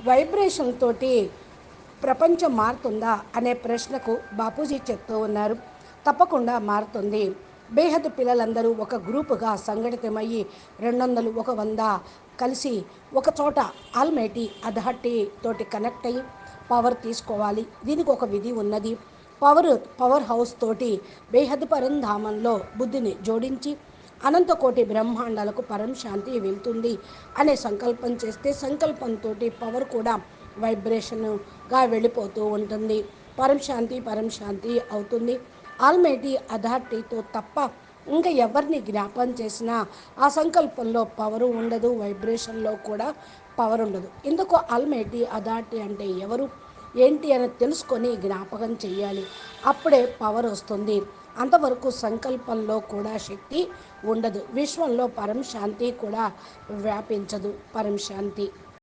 Vibration తోటి ప్రపంచం మారుతుందా అనే ప్రశ్నకు బాపూజీ చెప్తూ ఉన్నారు. తప్పకుండా మారుతుంది. బేహద్ పిల్లలందరూ ఒక గ్రూపుగా సంఘటితమయ్యి 200 ఒక 100 కలిసి ఒక చోట ఆల్మైటీ అథారిటీ తోటి కనెక్ట్ అయ్యి పవర్ తీసుకోవాలి. దీనికి ఒక విధి ఉన్నది. పవర్ హౌస్ తోటి బేహద్ పరంధామంలో బుద్ధిని జోడించి అనంతకోటి బ్రహ్మాండాలకు పరం శాంతి వెళ్తుంది అనే సంకల్పం చేస్తే సంకల్పంతో పవర్ కూడా వైబ్రేషన్గా వెళ్ళిపోతూ ఉంటుంది. పరం శాంతి అవుతుంది. ఆల్మైటీ అథారిటీతో తప్ప ఇంకా ఎవరిని జ్ఞాపం చేసినా ఆ సంకల్పంలో పవరు ఉండదు, వైబ్రేషన్లో కూడా పవర్ ఉండదు. ఇందుకు ఆల్మైటీ అథారిటీ అంటే ఎవరు ఏంటి అని తెలుసుకొని జ్ఞాపకం చెయ్యాలి. అప్పుడే పవర్ వస్తుంది. అంతవరకు సంకల్పంలో కూడా శక్తి ఉండదు. విశ్వంలో పరం శాంతి కూడా వ్యాపించదు. పరం శాంతి.